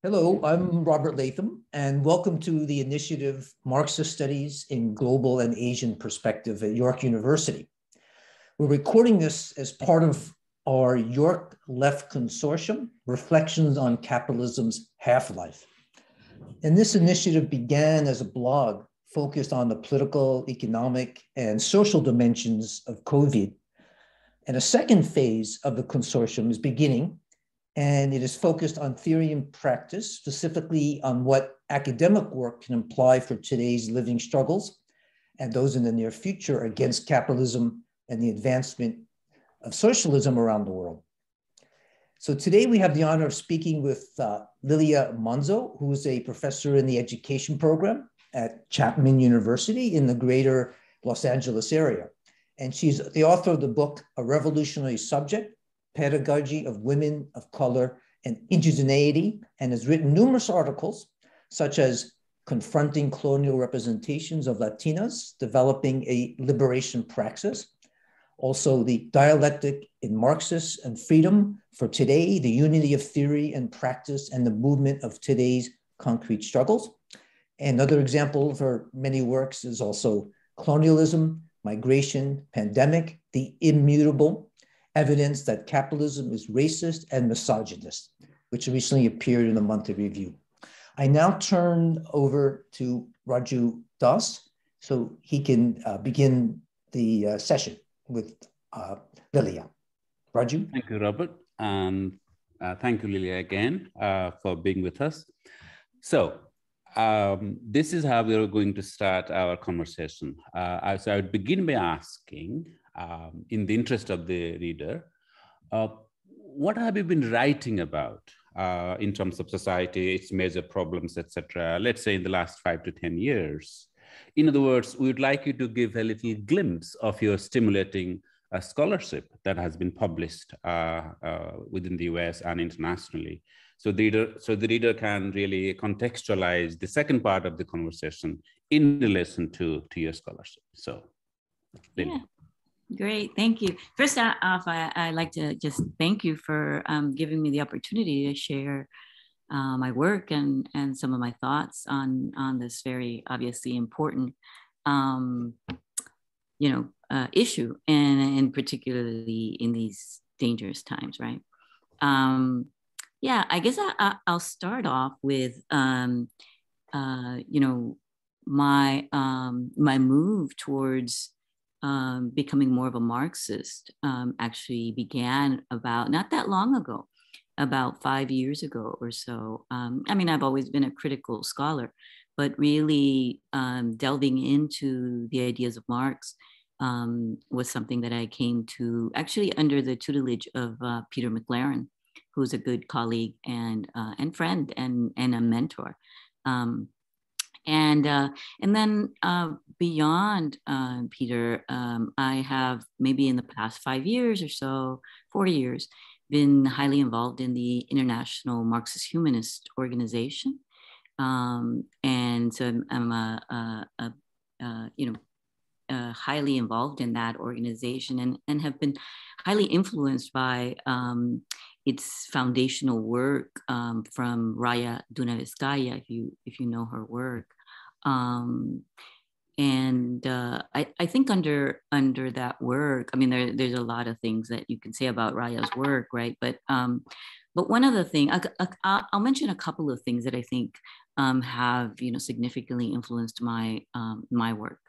Hello, I'm Robert Latham, and welcome to the initiative Marxist Studies in Global and Asian Perspective at York University. We're recording this as part of our York Left Consortium, Reflections on Capitalism's Half-Life. And this initiative began as a blog focused on the political, economic, and social dimensions of COVID. And a second phase of the consortium is beginning, and it is focused on theory and practice, specifically on what academic work can imply for today's living struggles and those in the near future against capitalism and the advancement of socialism around the world. So today we have the honor of speaking with Lilia Monzo, who is a professor in the education program at Chapman University in the greater Los Angeles area. And she's the author of the book, A Revolutionary Subject, Pedagogy of Women of Color and Indigeneity, and has written numerous articles, such as Confronting Colonial Representations of Latinas, Developing a Liberation Praxis, also the Dialectic in Marxism and Freedom for Today, the Unity of Theory and Practice and the Movement of Today's Concrete Struggles. Another example of her many works is also Colonialism, Migration, Pandemic, the Immutable, Evidence that Capitalism is Racist and Misogynist, which recently appeared in the monthly review. I now turn over to Raju Das so he can begin the session with Lilia. Raju? Thank you, Robert. And thank you, Lilia, again for being with us. So this is how we're going to start our conversation. So I would begin by asking, in the interest of the reader, what have you been writing about in terms of society, its major problems, etc., let's say in the last 5 to 10 years? In other words, we would like you to give a little glimpse of your stimulating scholarship that has been published within the US and internationally. So the reader can really contextualize the second part of the conversation in relation to your scholarship. So, Lilia. Yeah. Great, thank you. First off, I'd like to just thank you for giving me the opportunity to share my work and some of my thoughts on this very obviously important, issue, and particularly in these dangerous times, right? Yeah, I guess I'll start off with my move towards becoming more of a Marxist actually began about not that long ago, about 5 years ago or so. I mean, I've always been a critical scholar, but really delving into the ideas of Marx was something that I came to actually under the tutelage of Peter McLaren, who's a good colleague and friend and a mentor. And then beyond Peter, I have maybe in the past 5 years or so, 4 years, been highly involved in the International Marxist Humanist Organization. And so I'm highly involved in that organization and have been highly influenced by its foundational work from Raya Dunavskaya, if you know her work. I think under that work, I mean, there's a lot of things that you can say about Raya's work, right? But one of the things, I'll mention a couple of things that I think have significantly influenced my my work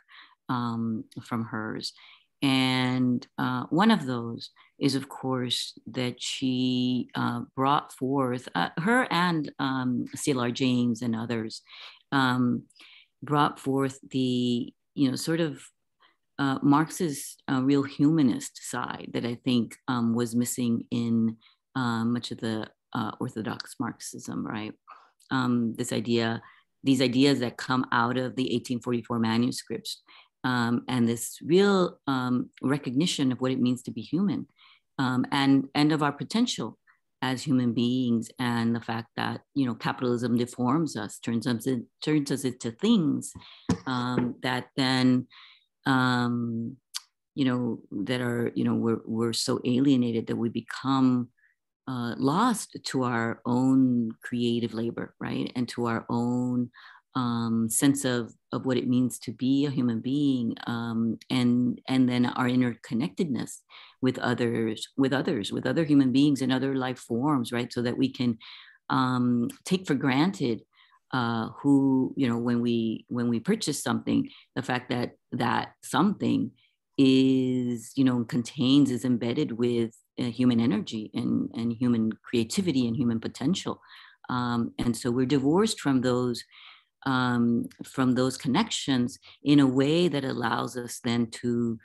from hers. And one of those is, of course, that she brought forth, her and C.L.R. James and others, brought forth the, sort of Marxist real humanist side that I think was missing in much of the orthodox Marxism, right? These ideas that come out of the 1844 manuscripts, and this real recognition of what it means to be human, and of our potential as human beings, and the fact that capitalism deforms us, turns us into things that then that are we're so alienated that we become lost to our own creative labor, right? And to our own sense of what it means to be a human being, and then our interconnectedness with other human beings and other life forms, right? So that we can take for granted who, when we purchase something, the fact that that something is, is embedded with human energy and human creativity and human potential. And so we're divorced from those connections in a way that allows us then to,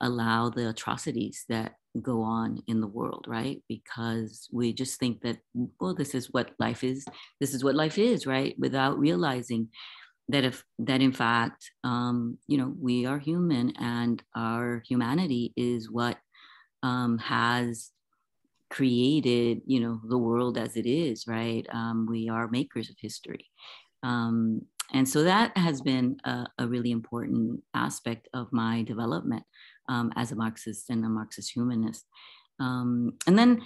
allow the atrocities that go on in the world, right? Because we just think that, well, this is what life is. This is what life is, right? Without realizing that in fact, we are human, and our humanity is what has created, the world as it is, right? We are makers of history. And so that has been a really important aspect of my development as a Marxist and a Marxist humanist. And then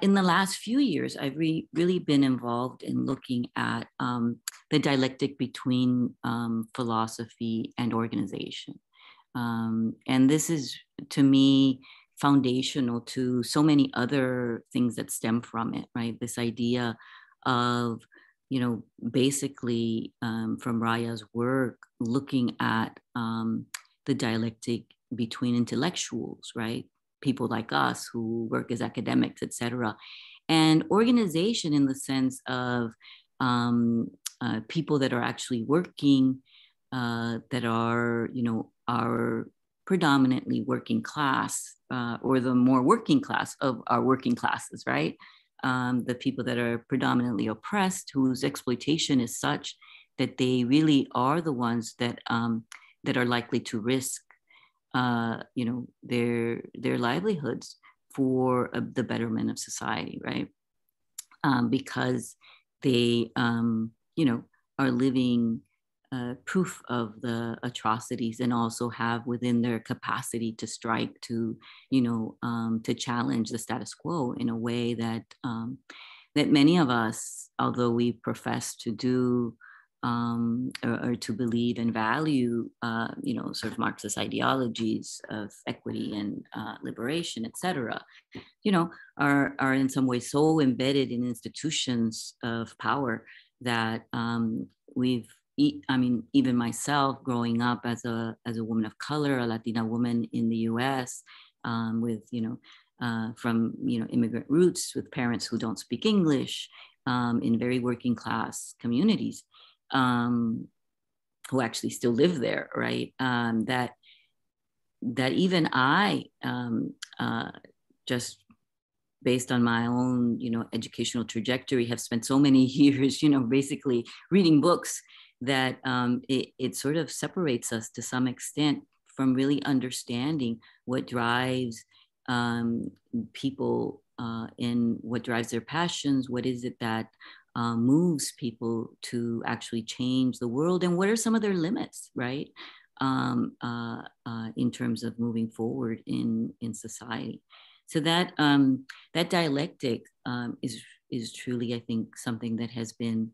in the last few years, I've really been involved in looking at the dialectic between philosophy and organization. And this is, to me, foundational to so many other things that stem from it, right? This idea of, basically from Raya's work, looking at the dialectic between intellectuals, right? People like us who work as academics, et cetera, and organization in the sense of people that are actually working, that are predominantly working class, or the more working class of our working classes, right? The people that are predominantly oppressed, whose exploitation is such that they really are the ones that are likely to risk, their livelihoods for the betterment of society, right? Because they, are living proof of the atrocities, and also have within their capacity to strike, to challenge the status quo in a way that that many of us, although we profess to do or to believe and value, sort of Marxist ideologies of equity and liberation, et cetera, are in some way so embedded in institutions of power that even myself, growing up as a woman of color, a Latina woman in the U.S., with from immigrant roots, with parents who don't speak English, in very working class communities, who actually still live there, right? That even I, just based on my own, educational trajectory, have spent so many years, basically reading books that it sort of separates us to some extent from really understanding what drives people and what drives their passions. What is it that moves people to actually change the world, and what are some of their limits, right? In terms of moving forward in society. So that that dialectic is truly, I think, something that has been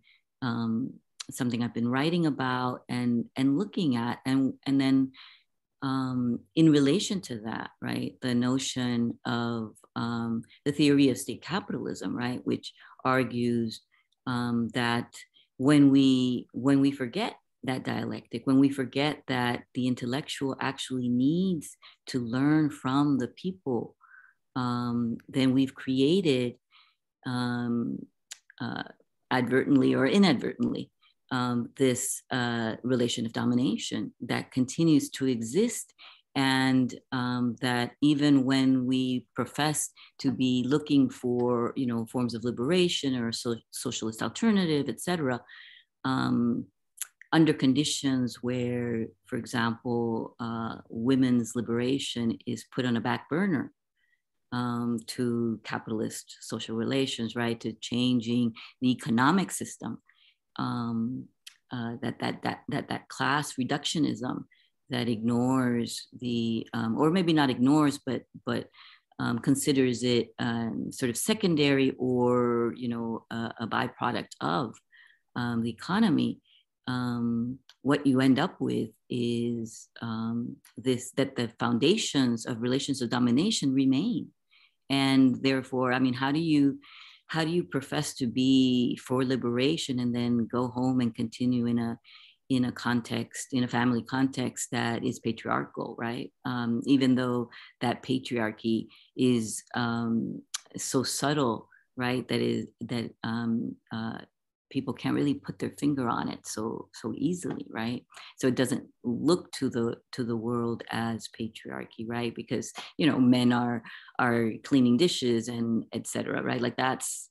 something I've been writing about and looking at, and then in relation to that, right, the notion of the theory of state capitalism, right, which argues that when we forget that dialectic, when we forget that the intellectual actually needs to learn from the people, then we've created, advertently or inadvertently, this relation of domination that continues to exist, and that even when we profess to be looking for, forms of liberation or socialist alternative, et cetera, under conditions where, for example, women's liberation is put on a back burner, to capitalist social relations, right, to changing the economic system, that class reductionism that ignores the, or maybe not ignores, but considers it sort of secondary or, you know, a byproduct of the economy, what you end up with is that the foundations of relations of domination remain. And therefore, I mean, how do you profess to be for liberation and then go home and continue in a context, in a family context that is patriarchal, right? Even though that patriarchy is so subtle, right? That people can't really put their finger on it so easily, right? So it doesn't look to the world as patriarchy, right? Because, you know, men are cleaning dishes and etc., right? Like that's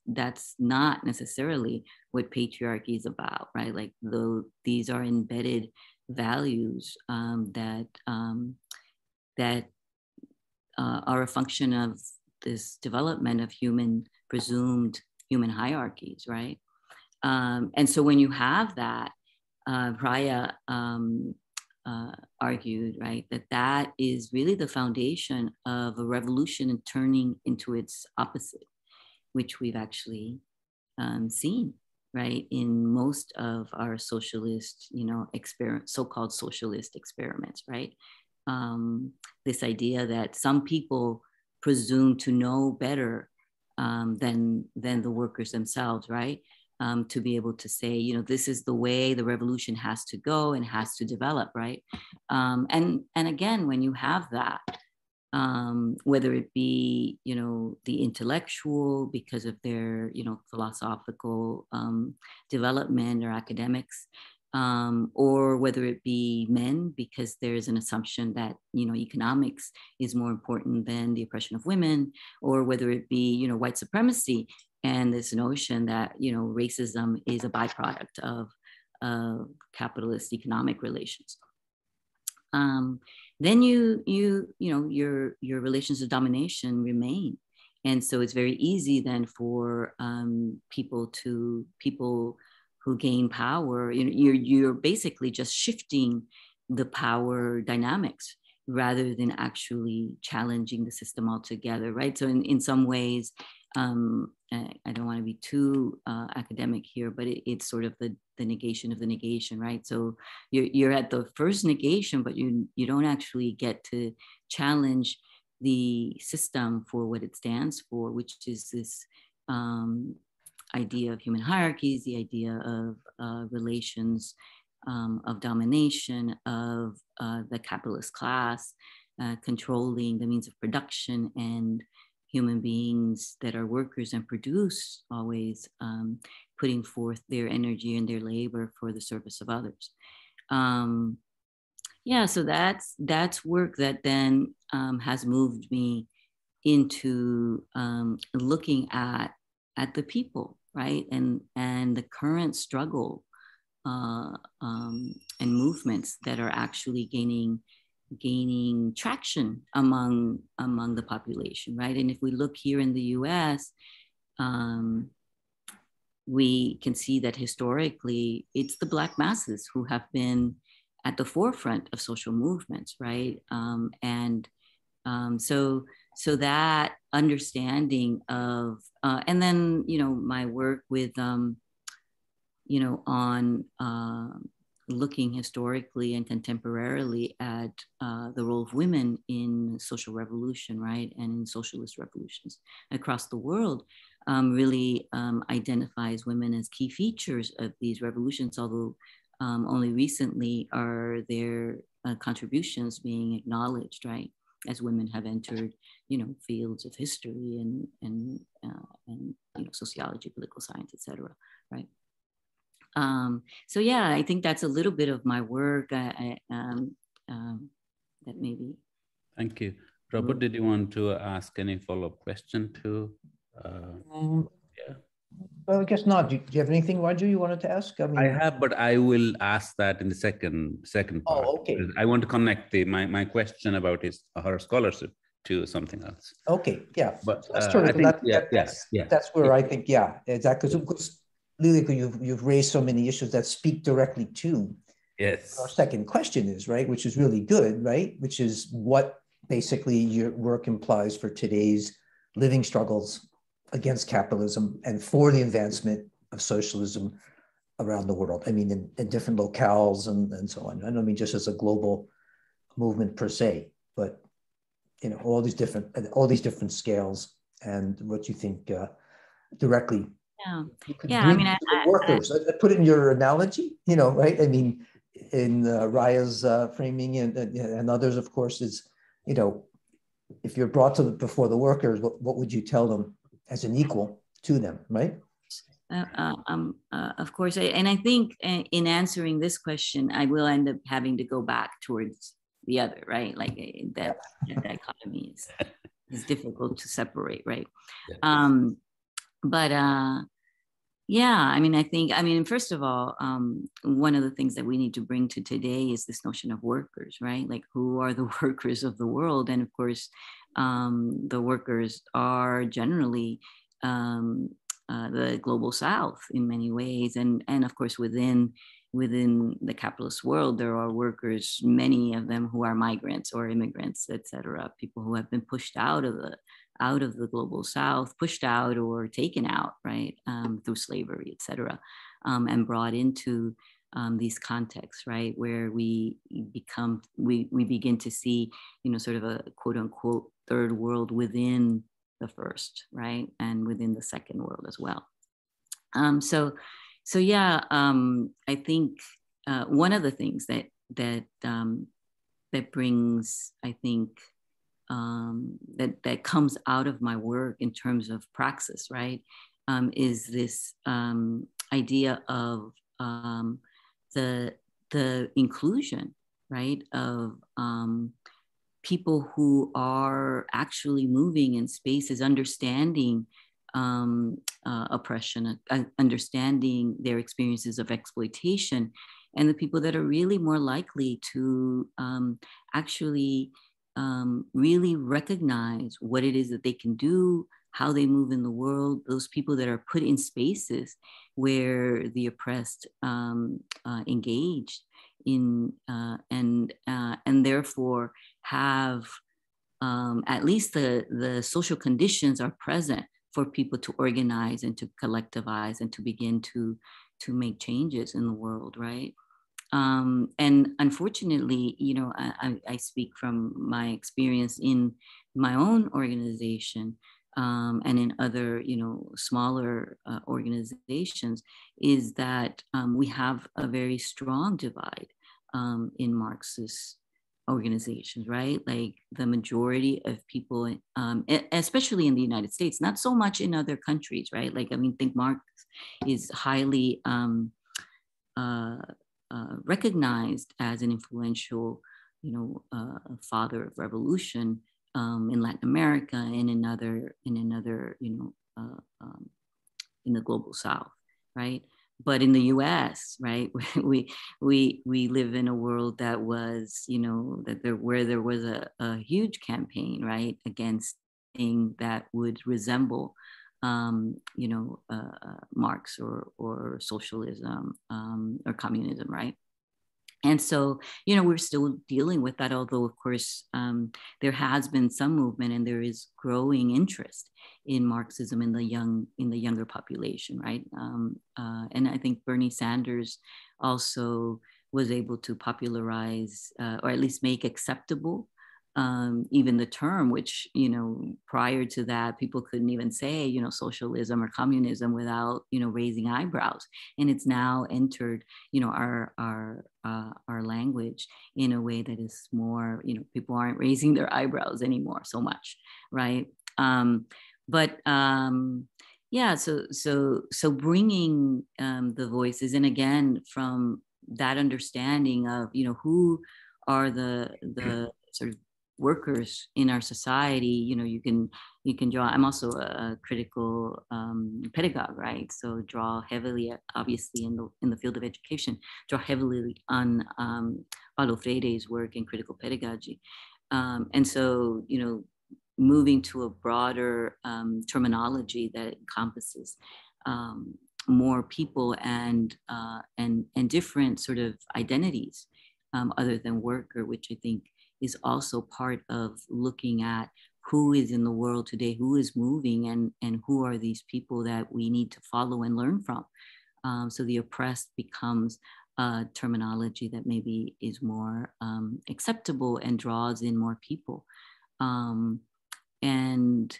not necessarily what patriarchy is about, right? Like these are embedded values that are a function of this development of presumed human hierarchies, right? And so when you have that, Raya argued, right, that is really the foundation of a revolution and turning into its opposite, which we've actually seen, right, in most of our socialist, you know, so-called socialist experiments, right? This idea that some people presume to know better than the workers themselves, right? To be able to say, you know, this is the way the revolution has to go and has to develop, right? And again, when you have that, whether it be, you know, the intellectual because of their, you know, philosophical development or academics, or whether it be men because there's an assumption that, you know, economics is more important than the oppression of women, or whether it be, you know, white supremacy and this notion that, you know, racism is a byproduct of capitalist economic relations. Then you know, your relations of domination remain. And so it's very easy then for people who gain power, you know, you're basically just shifting the power dynamics rather than actually challenging the system altogether, right? So in some ways, I don't want to be too academic here, but it's sort of the negation of the negation, right? So you're at the first negation, but you don't actually get to challenge the system for what it stands for, which is this idea of human hierarchies, the idea of relations of domination of the capitalist class, controlling the means of production and human beings that are workers and produce, always putting forth their energy and their labor for the service of others. Yeah, so that's work that then has moved me into looking at the people, right, and the current struggle and movements that are actually gaining traction among the population, right? And if we look here in the US, we can see that historically it's the Black masses who have been at the forefront of social movements, right? So that understanding of, and then, you know, my work with, you know, on looking historically and contemporarily at the role of women in social revolution, right? And in socialist revolutions across the world, really identifies women as key features of these revolutions, although only recently are their contributions being acknowledged, right? As women have entered, you know, fields of history and you know, sociology, political science, etc., right? So yeah, I think that's a little bit of my work that maybe. Thank you. Robert, did you want to ask any follow-up question to? Yeah. Well, I guess not. Do you have anything, Roger, you wanted to ask? I mean, I have, but I will ask that in the second part. Oh, okay. I want to connect my question about her scholarship to something else. Okay, yeah. But So let's turn that's where I think, yeah, exactly. Because Lilia, you've raised so many issues that speak directly to yes. Our second question is, right, which is really good, right, which is what basically your work implies for today's living struggles against capitalism and for the advancement of socialism around the world. I mean, in different locales and so on. I don't mean just as a global movement per se, but all these different scales, and what you think directly. Yeah, You could yeah. I mean, the workers. I put it in your analogy, right? I mean, in Raya's framing and others, of course, is if you're brought before the workers, what would you tell them as an equal to them, right? Of course, and I think in answering this question, I will end up having to go back towards the other, right? Like that dichotomy is difficult to separate, right? Yeah. But yeah, I mean, first of all, one of the things that we need to bring to today is this notion of workers, right? Like, who are the workers of the world? And of course, the workers are generally the global South in many ways, and of course within the capitalist world, there are workers, many of them who are migrants or immigrants, etc. People who have been pushed out of the global South, pushed out or taken out, right, through slavery, etc., and brought into these contexts, right, where we begin to see, sort of a quote unquote third world within the first, right, and within the second world as well. So yeah, I think one of the things that brings, I think, that comes out of my work in terms of praxis, right, is this idea of the inclusion, right, of people who are actually moving in spaces, understanding oppression, understanding their experiences of exploitation, and the people that are really more likely to actually really recognize what it is that they can do, how they move in the world, those people that are put in spaces where the oppressed engaged in, and therefore have at least the social conditions are present for people to organize and to collectivize and to begin to make changes in the world, right? And unfortunately, I speak from my experience in my own organization and in other, smaller organizations, is that we have a very strong divide in Marxist organizations, right? Like the majority of people, especially in the United States, not so much in other countries, right? Like, I mean, think Marx is highly recognized as an influential, father of revolution in Latin America and in the global South, right? But in the U.S., right, we live in a world that was, where there was a huge campaign, right, against things that would resemble, Marx or socialism or communism, right? And so, we're still dealing with that, although, of course, there has been some movement and there is growing interest in Marxism in the younger population, right? And I think Bernie Sanders also was able to popularize or at least make acceptable even the term, which, prior to that, people couldn't even say, socialism or communism without, raising eyebrows. And it's now entered, our language in a way that is more, people aren't raising their eyebrows anymore so much, right? Yeah, so bringing the voices, and again, from that understanding of, who are the sort of workers in our society, you can draw. I'm also a critical pedagogue, right? So draw heavily, obviously, in the field of education, draw heavily on Paulo Freire's work in critical pedagogy, and so moving to a broader terminology that encompasses more people and different sort of identities other than worker, which I think is also part of looking at who is in the world today, who is moving, and who are these people that we need to follow and learn from. So the oppressed becomes a terminology that maybe is more acceptable and draws in more people. And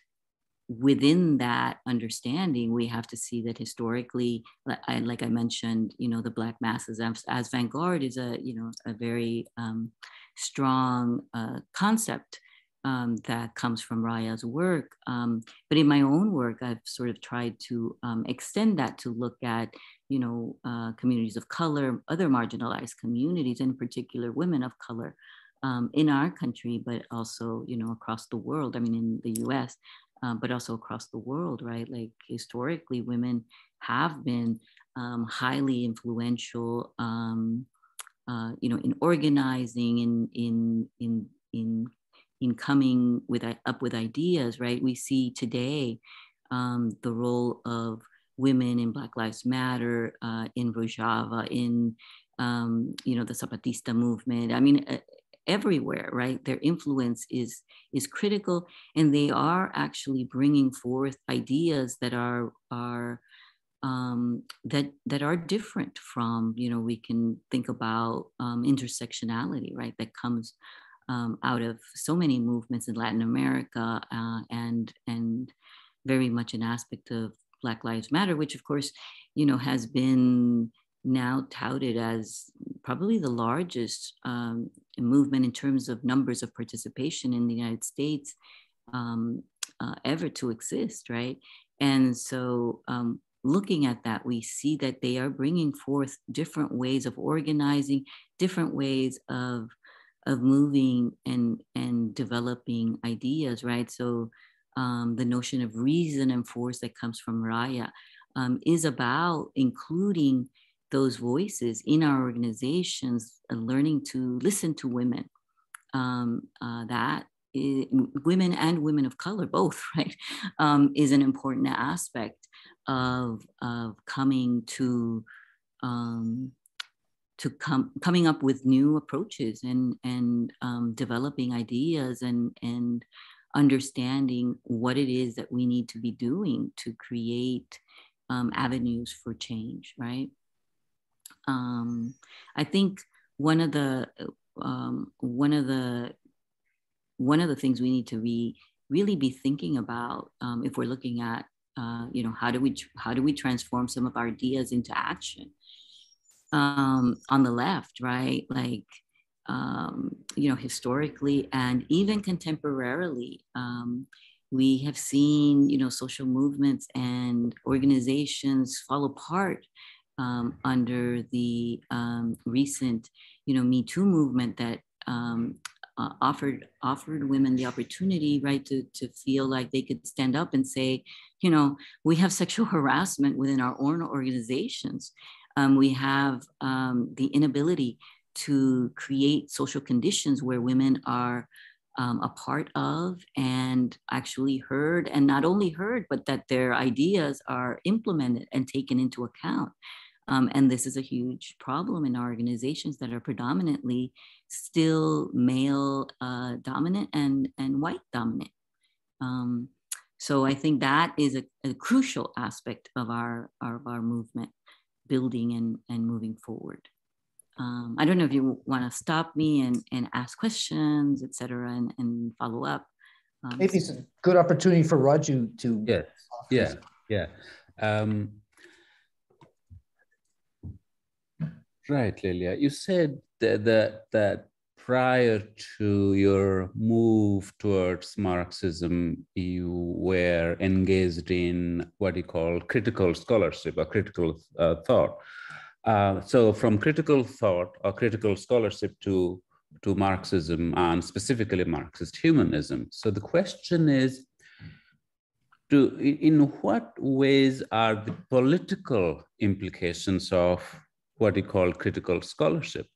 within that understanding, we have to see that historically, like I mentioned, the Black masses as vanguard is a very strong concept that comes from Raya's work. But in my own work, I've sort of tried to extend that to look at, communities of color, other marginalized communities, in particular women of color in our country, but also, across the world. I mean, in the US, but also across the world, right? Like historically, women have been highly influential, in organizing, in coming up with ideas, right? We see today the role of women in Black Lives Matter, in Rojava, in the Zapatista movement. I mean, everywhere, right? Their influence is critical, and they are actually bringing forth ideas that are different from, we can think about intersectionality, right? That comes out of so many movements in Latin America, and very much an aspect of Black Lives Matter, which of course, has been now touted as probably the largest movement in terms of numbers of participation in the United States ever to exist, right? And so looking at that, we see that they are bringing forth different ways of organizing, different ways of moving and developing ideas, right? So the notion of reason and force that comes from Raya is about including those voices in our organizations and learning to listen to women. Women and women of color, both, right, is an important aspect of coming coming up with new approaches and developing ideas and understanding what it is that we need to be doing to create avenues for change, right? I think one of the things we need to really be thinking about, if we're looking at how do we transform some of our ideas into action on the left, right? Like historically and even contemporarily, we have seen social movements and organizations fall apart under the recent Me Too movement that offered women the opportunity, right, to feel like they could stand up and say, we have sexual harassment within our own organizations. We have the inability to create social conditions where women are a part of and actually heard, and not only heard, but that their ideas are implemented and taken into account. And this is a huge problem in our organizations that are predominantly still male dominant and white dominant. So I think that is a crucial aspect of our movement, building and moving forward. I don't know if you want to stop me and ask questions, et cetera, and follow up. Maybe it's a good opportunity for Raju to. Yeah. Right, Lilia. You said that prior to your move towards Marxism, you were engaged in what you call critical scholarship or critical thought. So from critical thought or critical scholarship to Marxism, and specifically Marxist humanism. So the question is, in what ways are the political implications of what you call critical scholarship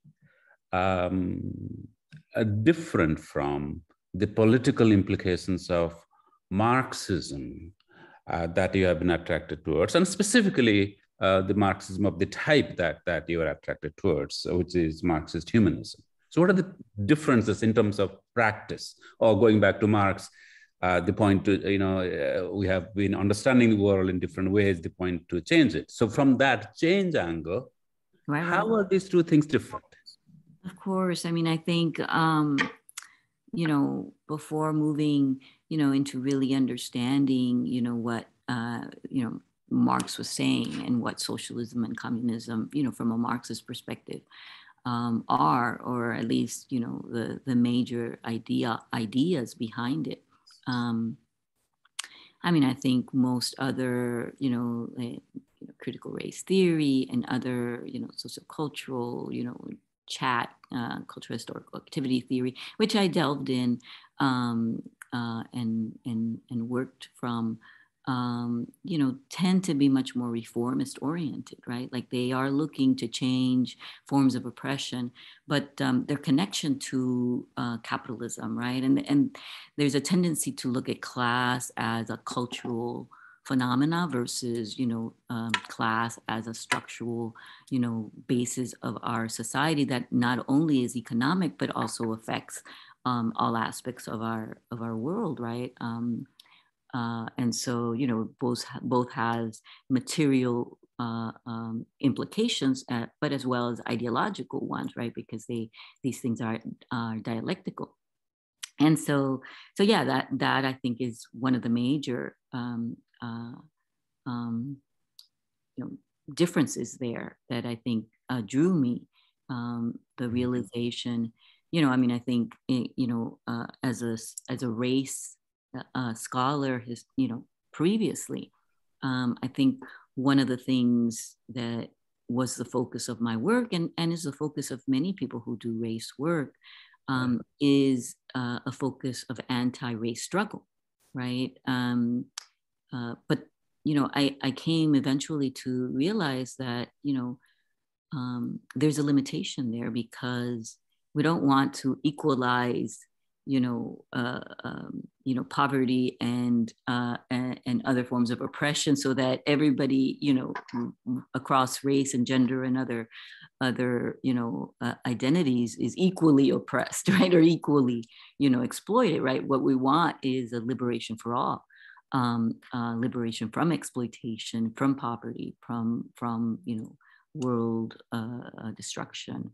different from the political implications of Marxism that you have been attracted towards, and specifically the Marxism of the type that you are attracted towards, which is Marxist humanism? So what are the differences in terms of practice? Or going back to Marx, the point to, we have been understanding the world in different ways, the point to change it. So from that change angle, how are these two things different? Of course. I mean, I think, before moving, into really understanding, what, Marx was saying and what socialism and communism, from a Marxist perspective, are, or at least, the major ideas behind it. I mean, I think most other, critical race theory and other, sociocultural, cultural historical activity theory, which I delved in and worked from, tend to be much more reformist oriented, right? Like they are looking to change forms of oppression, but their connection to capitalism, right? And there's a tendency to look at class as a cultural phenomena versus, class as a structural, basis of our society that not only is economic, but also affects all aspects of our world, right? And so, both has material implications, but as well as ideological ones, right? Because these things are dialectical. And so yeah, that I think is one of the major differences there that I think drew me. The realization, I mean, I think as a race scholar, previously, I think one of the things that was the focus of my work and is the focus of many people who do race work is a focus of anti-race struggle, right? But I came eventually to realize that there's a limitation there because we don't want to equalize poverty and other forms of oppression so that everybody across race and gender and other identities is equally oppressed, right, or equally exploited, right? What we want is a liberation for all, liberation from exploitation, from poverty, from world destruction,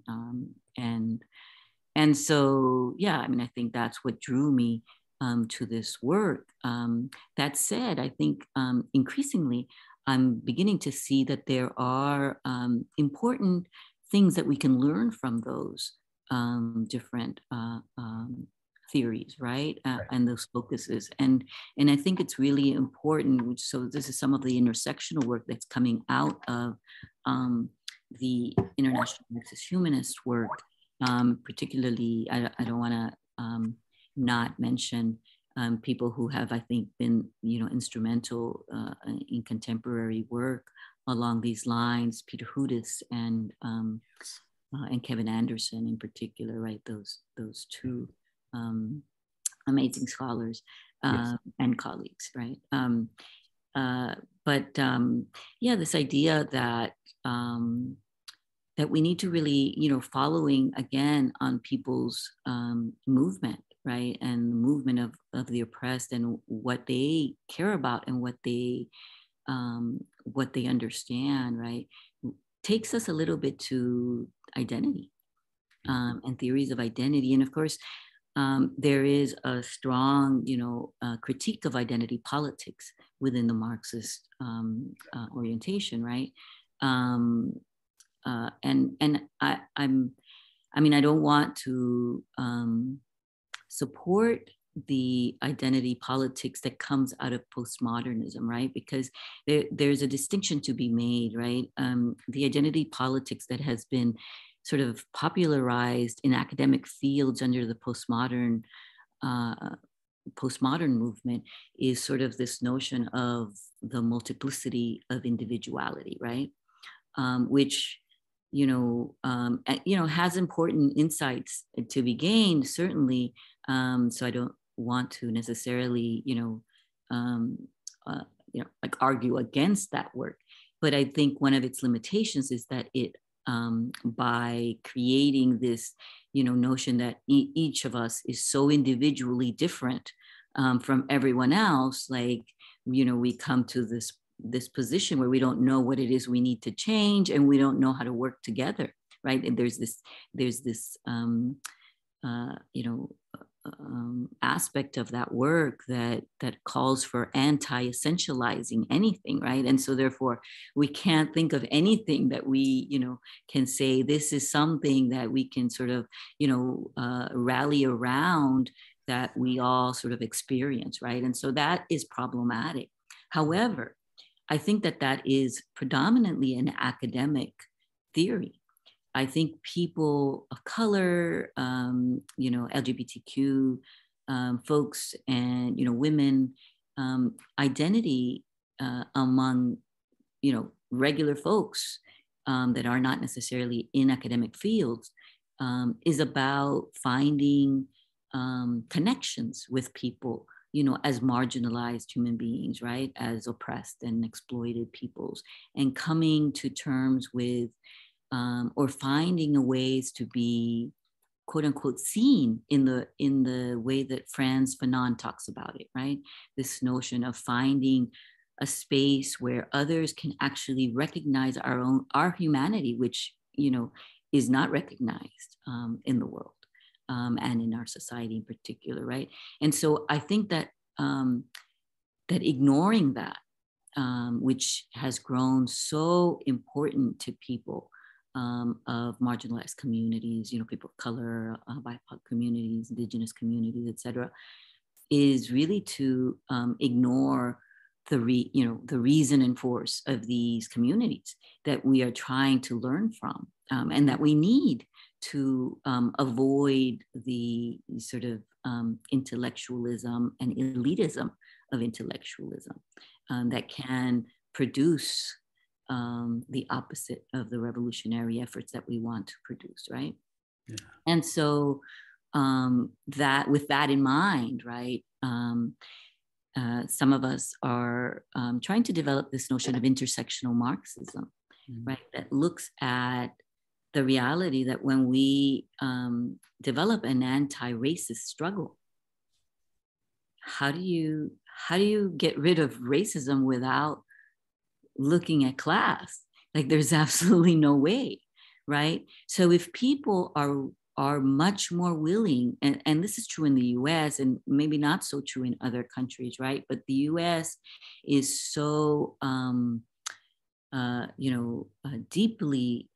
and so, yeah, I mean, I think that's what drew me to this work. That said, I think increasingly I'm beginning to see that there are important things that we can learn from those different theories, right? And those focuses. And I think it's really important. So this is some of the intersectional work that's coming out of the international Marxist humanist work. Particularly, I don't want to not mention people who have, I think, been instrumental in contemporary work along these lines. Peter Hudis and Kevin Anderson, in particular, right? Those two amazing scholars and colleagues, right? But yeah, this idea that that we need to really, following again on people's movement, right? And the movement of the oppressed and what they care about and what they understand, right? Takes us a little bit to identity and theories of identity. And of course, there is a strong, critique of identity politics within the Marxist orientation, right? And I mean, I don't want to support the identity politics that comes out of postmodernism, right? Because there's a distinction to be made, right? The identity politics that has been sort of popularized in academic fields under the postmodern movement is sort of this notion of the multiplicity of individuality, right? Which has important insights to be gained, certainly. So I don't want to necessarily, like argue against that work. But I think one of its limitations is that it, by creating this, notion that each of us is so individually different from everyone else. Like, we come to this position where we don't know what it is we need to change, and we don't know how to work together, right? And there's this aspect of that work that calls for anti-essentializing anything, right? And so therefore we can't think of anything that we can say this is something that we can sort of rally around, that we all sort of experience, right? And so that is problematic. However, I think that is predominantly an academic theory. I think people of color, LGBTQ folks, and women, identity among regular folks that are not necessarily in academic fields is about finding connections with people, as marginalized human beings, right, as oppressed and exploited peoples, and coming to terms with or finding ways to be, quote unquote, seen in the way that Frantz Fanon talks about it, right? This notion of finding a space where others can actually recognize our humanity, which is not recognized in the world and in our society in particular, right? And so I think that that ignoring that, which has grown so important to people of marginalized communities, people of color, BIPOC communities, indigenous communities, et cetera, is really to ignore the reason and force of these communities that we are trying to learn from, and that we need to avoid the sort of intellectualism and elitism of intellectualism that can produce the opposite of the revolutionary efforts that we want to produce, right? Yeah. And so that, with that in mind, right, some of us are trying to develop this notion of intersectional Marxism, right, that looks at the reality that when we develop an anti-racist struggle, how do you get rid of racism without looking at class? Like, there's absolutely no way, right? So if people are much more willing, and this is true in the US and maybe not so true in other countries, right? But the US is so deeply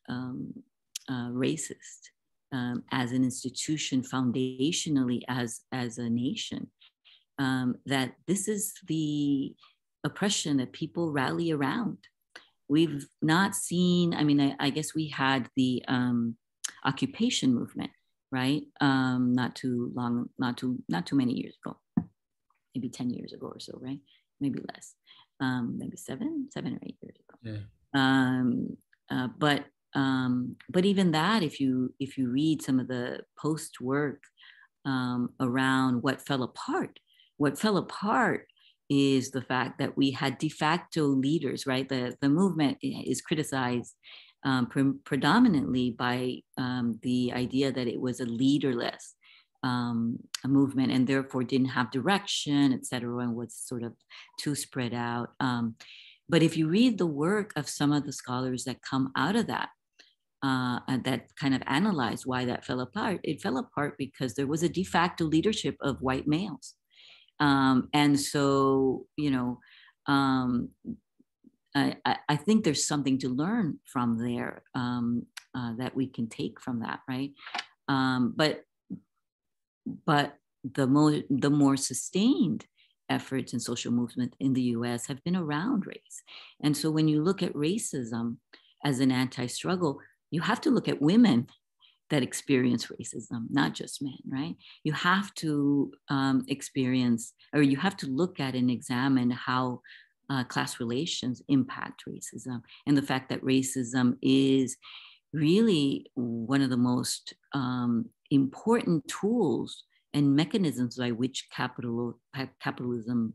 racist as an institution, foundationally as a nation, that this is the oppression that people rally around. We've not seen, I guess we had the occupation movement, right? Not too many years ago, maybe 10 years ago or so, right? Maybe less, maybe seven or 8 years ago. Yeah. But even that, if you read some of the post work around what fell apart is the fact that we had de facto leaders, right? The movement is criticized predominantly by the idea that it was a leaderless a movement, and therefore didn't have direction, et cetera, and was sort of too spread out. But if you read the work of some of the scholars that come out of that, that kind of analyze why that fell apart, it fell apart because there was a de facto leadership of white males. And so, I think there's something to learn from there that we can take from that, right? But the more sustained efforts in social movement in the US have been around race. And so when you look at racism as an anti-struggle, you have to look at women that experience racism, not just men, right? You have to experience, or you have to look at and examine how class relations impact racism, and the fact that racism is really one of the most important tools and mechanisms by which capitalism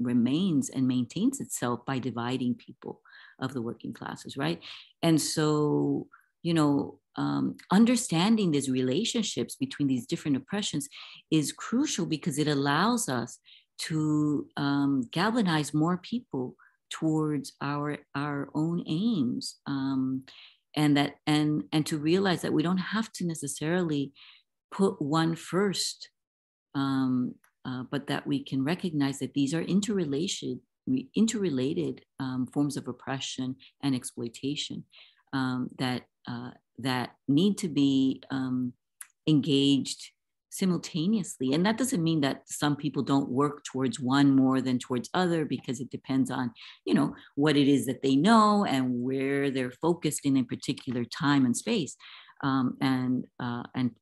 remains and maintains itself, by dividing people of the working classes, right? And so understanding these relationships between these different oppressions is crucial, because it allows us to galvanize more people towards our own aims, and to realize that we don't have to necessarily put one first, but that we can recognize that these are interrelated forms of oppression and exploitation that need to be engaged simultaneously. And that doesn't mean that some people don't work towards one more than towards other, because it depends on, what it is that they know and where they're focused in a particular time and space, and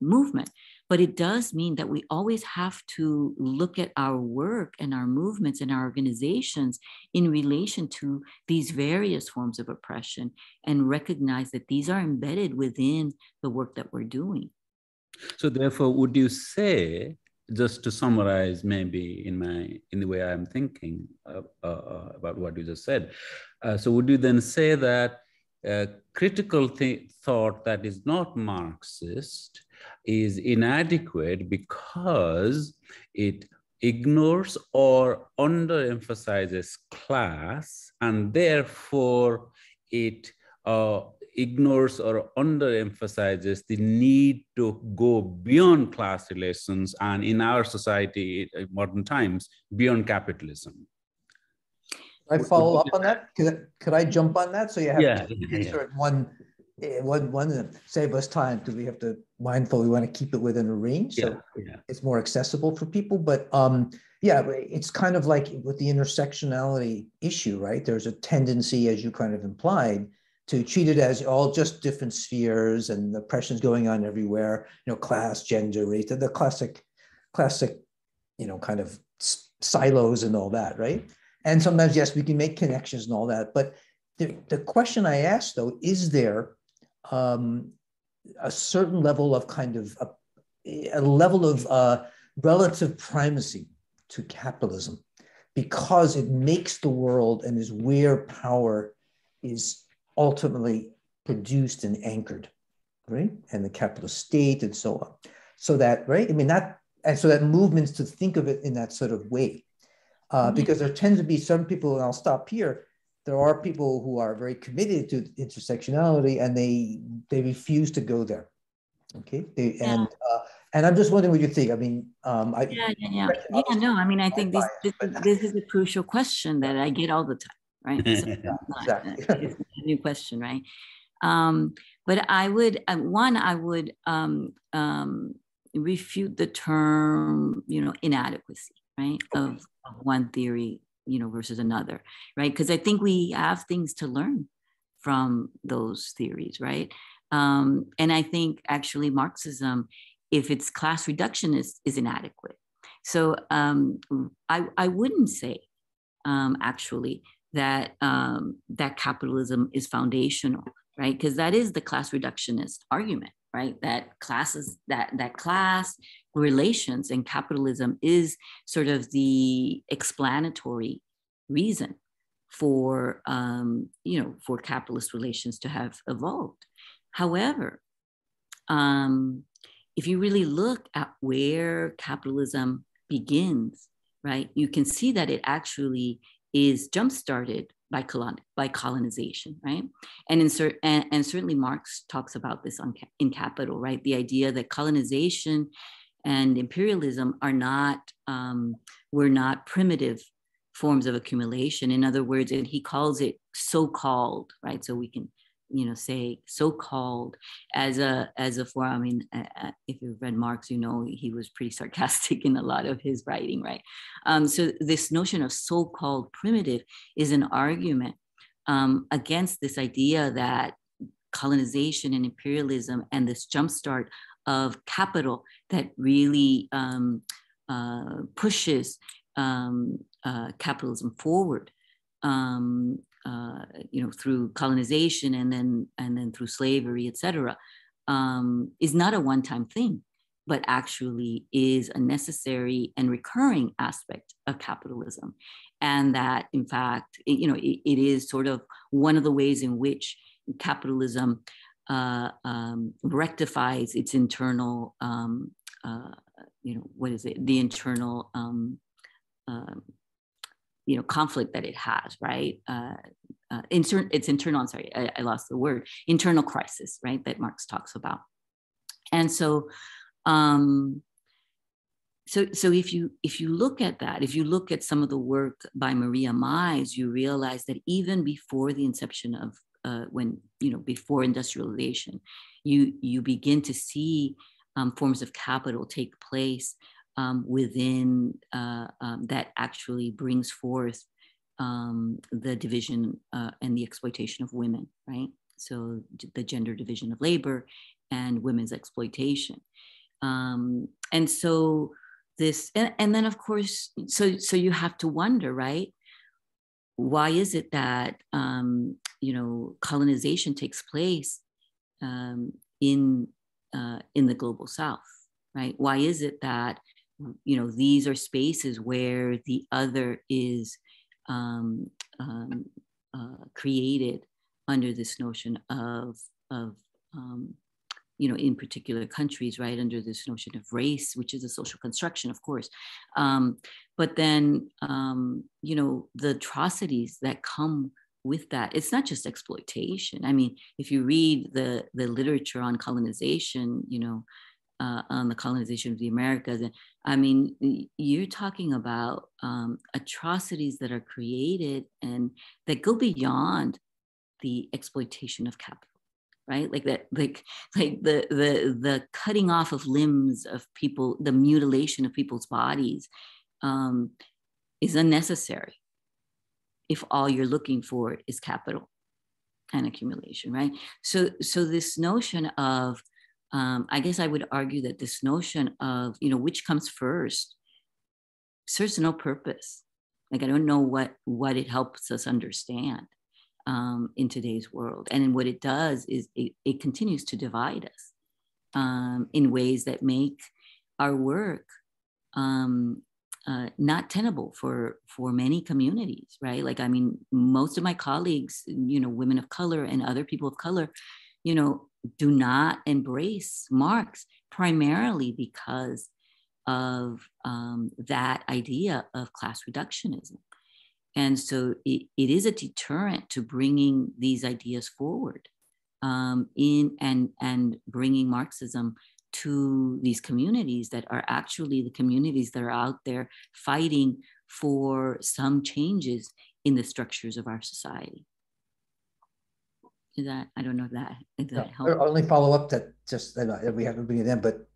movement. But it does mean that we always have to look at our work and our movements and our organizations in relation to these various forms of oppression, and recognize that these are embedded within the work that we're doing. So therefore, would you say, just to summarize maybe in the way I'm thinking about what you just said, so would you then say that critical thought that is not Marxist is inadequate because it ignores or underemphasizes class, and therefore it ignores or underemphasizes the need to go beyond class relations, and in our society, modern times, beyond capitalism? I follow up on that? Could I jump on that? So you have one save us time, because we have to mindful, we want to keep it within a range, so it's more accessible for people. But it's kind of like with the intersectionality issue, right? There's a tendency, as you kind of implied, to treat it as all just different spheres and the oppressions going on everywhere, class, gender, race, the classic, kind of silos and all that, right? And sometimes, yes, we can make connections and all that. But the question I asked, though, is there a certain level of a level of relative primacy to capitalism, because it makes the world and is where power is ultimately produced and anchored, right? And the capitalist state and so on. So that, right? I mean, so that movements to think of it in that sort of way. Because there tends to be some people, and I'll stop here, there are people who are very committed to intersectionality, and they refuse to go there. Okay, and I'm just wondering what you think. I mean, No. I mean, I think this is a crucial question that I get all the time, right? So exactly. It's a new question, right? But I would refute the term, inadequacy, right? Of one theory, versus another, right? Because I think we have things to learn from those theories, right? And I think actually Marxism, if it's class reductionist, is inadequate. So I wouldn't say actually that that capitalism is foundational, right? Because that is the class reductionist argument, right? That class relations and capitalism is sort of the explanatory reason for for capitalist relations to have evolved. However, if you really look at where capitalism begins, right, you can see that it actually is jump-started by colonization, right? And certainly Marx talks about this in Capital, right? The idea that colonization and imperialism were not primitive forms of accumulation. In other words, and he calls it so-called, right? So we can, say so-called as a form. I mean, if you've read Marx, he was pretty sarcastic in a lot of his writing, right? So this notion of so-called primitive is an argument against this idea that colonization and imperialism and this jumpstart of capital that really pushes capitalism forward, through colonization and then through slavery, etc., is not a one-time thing, but actually is a necessary and recurring aspect of capitalism, and that in fact, it is sort of one of the ways in which capitalism rectifies its internal, what is it? The internal, conflict that it has, right? It's internal, I'm sorry, I lost the word, internal crisis, right? That Marx talks about. And so, so if you look at that, if you look at some of the work by Maria Mies, you realize that even before the inception of before industrialization, you begin to see forms of capital take place within that actually brings forth the division and the exploitation of women, right? So the gender division of labor and women's exploitation. And so this, and then of course, so you have to wonder, right? Why is it that, colonization takes place in the global South, right? Why is it that, these are spaces where the other is created under this notion of in particular countries, right, under this notion of race, which is a social construction, of course. But then, the atrocities that come with that, it's not just exploitation. I mean, if you read the literature on colonization, on the colonization of the Americas, I mean, you're talking about atrocities that are created and that go beyond the exploitation of capital. Right, like that, like the cutting off of limbs of people, the mutilation of people's bodies, is unnecessary if all you're looking for is capital and accumulation, right? So this notion of, I guess I would argue that this notion of, which comes first, serves no purpose. Like, I don't know what it helps us understand. In today's world. And what it does is it continues to divide us in ways that make our work not tenable for many communities, right? Like, I mean, most of my colleagues, women of color and other people of color, do not embrace Marx primarily because of that idea of class reductionism. And so it is a deterrent to bringing these ideas forward and bringing Marxism to these communities that are actually the communities that are out there fighting for some changes in the structures of our society. Is that, I don't know if that helps. I'll only follow up that just, we have to bring it in, but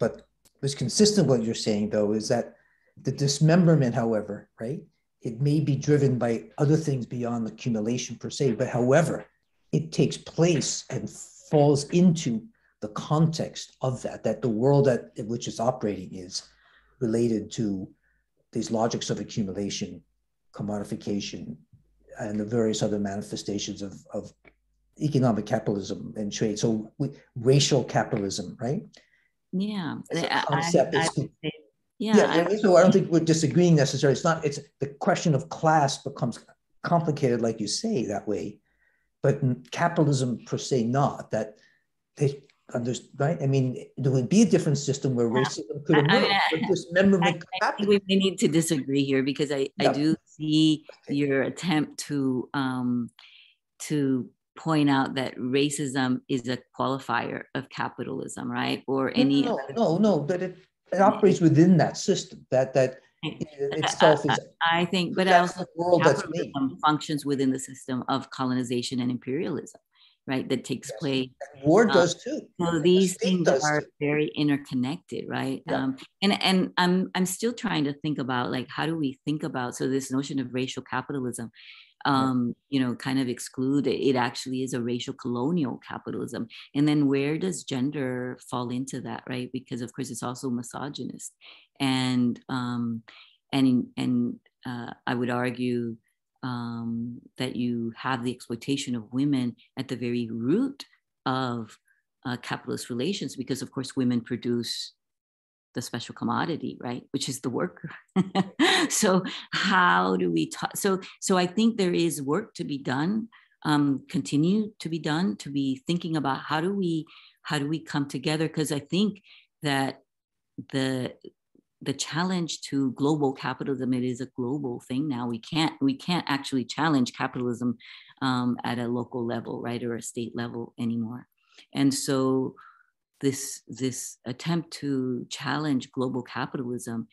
what's consistent what you're saying though is that the dismemberment, however, right? It may be driven by other things beyond accumulation per se, but however, it takes place and falls into the context of that the world in which it's operating is related to these logics of accumulation, commodification, and the various other manifestations of economic capitalism and trade. So racial capitalism, right? Yeah. Concept so I don't think we're disagreeing necessarily. It's the question of class becomes complicated, like you say, that way. But capitalism per se, not that they understand, right? I mean, there would be a different system where racism could emerge. Dismemberment could happen. I think we need to disagree here because I do see your attempt to point out that racism is a qualifier of capitalism, right? Or any no, but it operates within that system that itself is. I think, but that's also the world that's made. Functions within the system of colonization and imperialism, right? That takes place. And war does too. So these things are very interconnected, right? Yeah. And I'm still trying to think about, like, how do we think about, so this notion of racial capitalism, kind of exclude it actually is a racial colonial capitalism. And then where does gender fall into that, right? Because of course it's also misogynist. And I would argue that you have the exploitation of women at the very root of capitalist relations, because of course women produce the special commodity, right, which is the worker. So how do we talk? So I think there is work to be done continue to be done, to be thinking about how do we come together? Because I think that the challenge to global capitalism, it is a global thing now. We can't actually challenge capitalism at a local level, right, or a state level anymore. And so this attempt to challenge global capitalism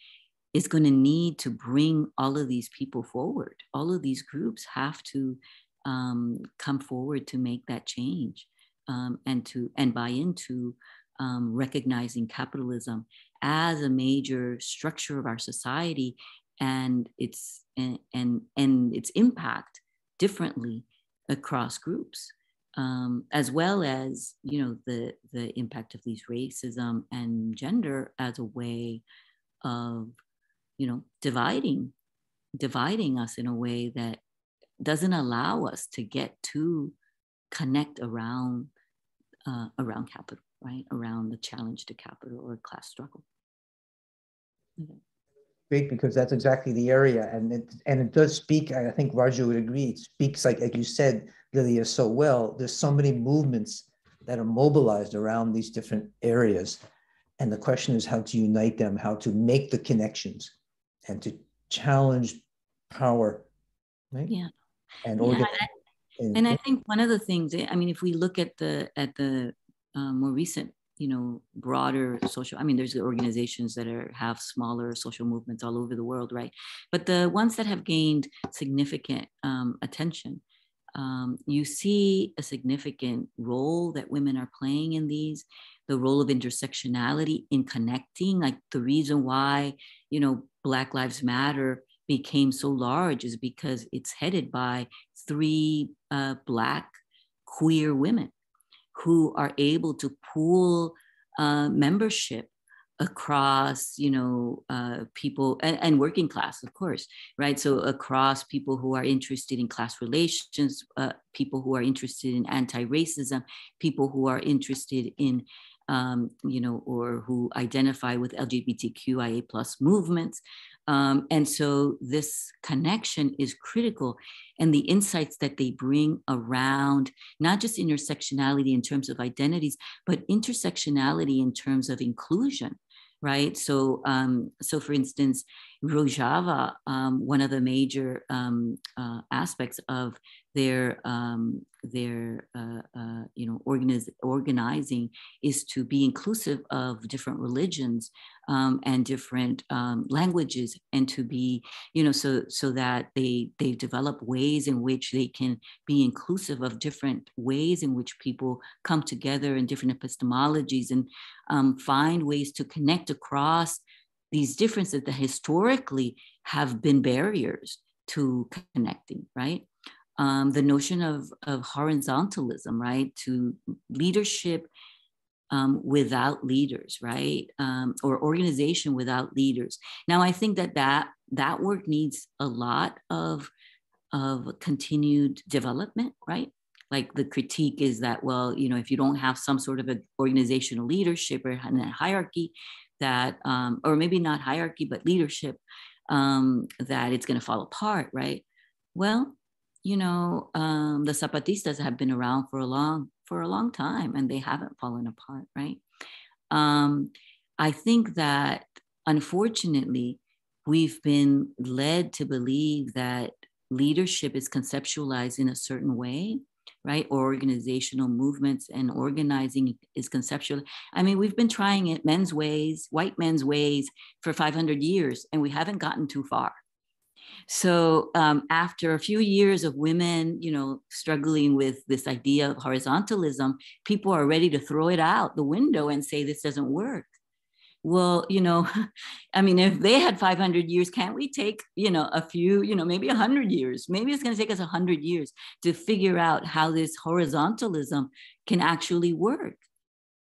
is going to need to bring all of these people forward. All of these groups have to come forward to make that change, and buy into recognizing capitalism as a major structure of our society and its impact differently across groups, as well as, you know, the impact of these racism and gender as a way of, you know, dividing us in a way that doesn't allow us to get to connect around capital, right? Around the challenge to capital or class struggle. Okay. Great, because that's exactly the area, and it does speak. I think Raju would agree. It speaks, like you said, Lilia, so well. There's so many movements that are mobilized around these different areas, and the question is how to unite them, how to make the connections, and to challenge power, right? Yeah. And and I think one of the things, I mean, if we look at the more recent, you know, broader social, I mean, there's organizations that have smaller social movements all over the world, right? But the ones that have gained significant attention, you see a significant role that women are playing in these, the role of intersectionality in connecting. Like the reason why, you know, Black Lives Matter became so large is because it's headed by 3 Black queer women who are able to pool membership across, you know, people and working class, of course, right? So across people who are interested in class relations, people who are interested in anti-racism, people who are interested in, you know, or who identify with LGBTQIA plus movements. And so this connection is critical, and the insights that they bring around not just intersectionality in terms of identities, but intersectionality in terms of inclusion, right? So, so for instance, Rojava, one of the major aspects of their you know, organizing is to be inclusive of different religions and different languages, and to be, you know, so that they develop ways in which they can be inclusive of different ways in which people come together in different epistemologies, and find ways to connect across these differences that historically have been barriers to connecting, right? The notion of horizontalism, right? To leadership without leaders, right? Or organization without leaders. Now, I think that work needs a lot of continued development, right? Like the critique is that, well, you know, if you don't have some sort of an organizational leadership or a hierarchy, that, or maybe not hierarchy, but leadership, that it's going to fall apart, right? Well, you know, the Zapatistas have been around for a long time, and they haven't fallen apart, right? I think that unfortunately, we've been led to believe that leadership is conceptualized in a certain way, right? Or organizational movements and organizing is conceptual. I mean, we've been trying it men's ways, white men's ways for 500 years, and we haven't gotten too far. So after a few years of women, you know, struggling with this idea of horizontalism, people are ready to throw it out the window and say, this doesn't work. Well, you know, I mean, if they had 500 years, can't we take, you know, a few, you know, maybe 100 years? Maybe it's going to take us 100 years to figure out how this horizontalism can actually work.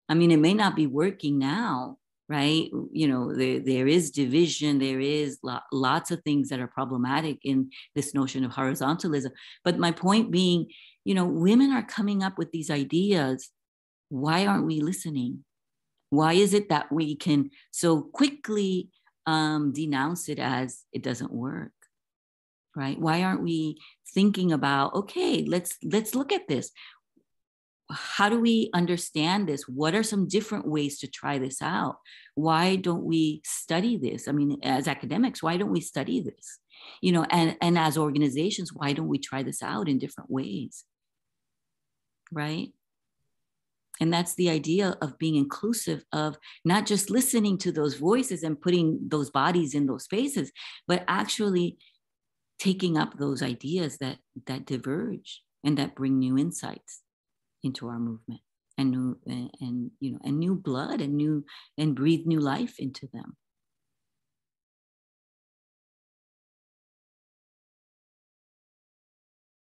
I mean, it may not be working now, right? You know, there is division, there is lots of things that are problematic in this notion of horizontalism. But my point being, you know, women are coming up with these ideas. Why aren't we listening? Why is it that we can so quickly denounce it as it doesn't work, right? Why aren't we thinking about, okay, let's look at this. How do we understand this? What are some different ways to try this out? Why don't we study this? I mean, as academics, why don't we study this? You know, and as organizations, why don't we try this out in different ways? Right? And that's the idea of being inclusive, of not just listening to those voices and putting those bodies in those spaces, but actually taking up those ideas that diverge and that bring new insights into our movement, and new, and you know, and new blood, and breathe new life into them.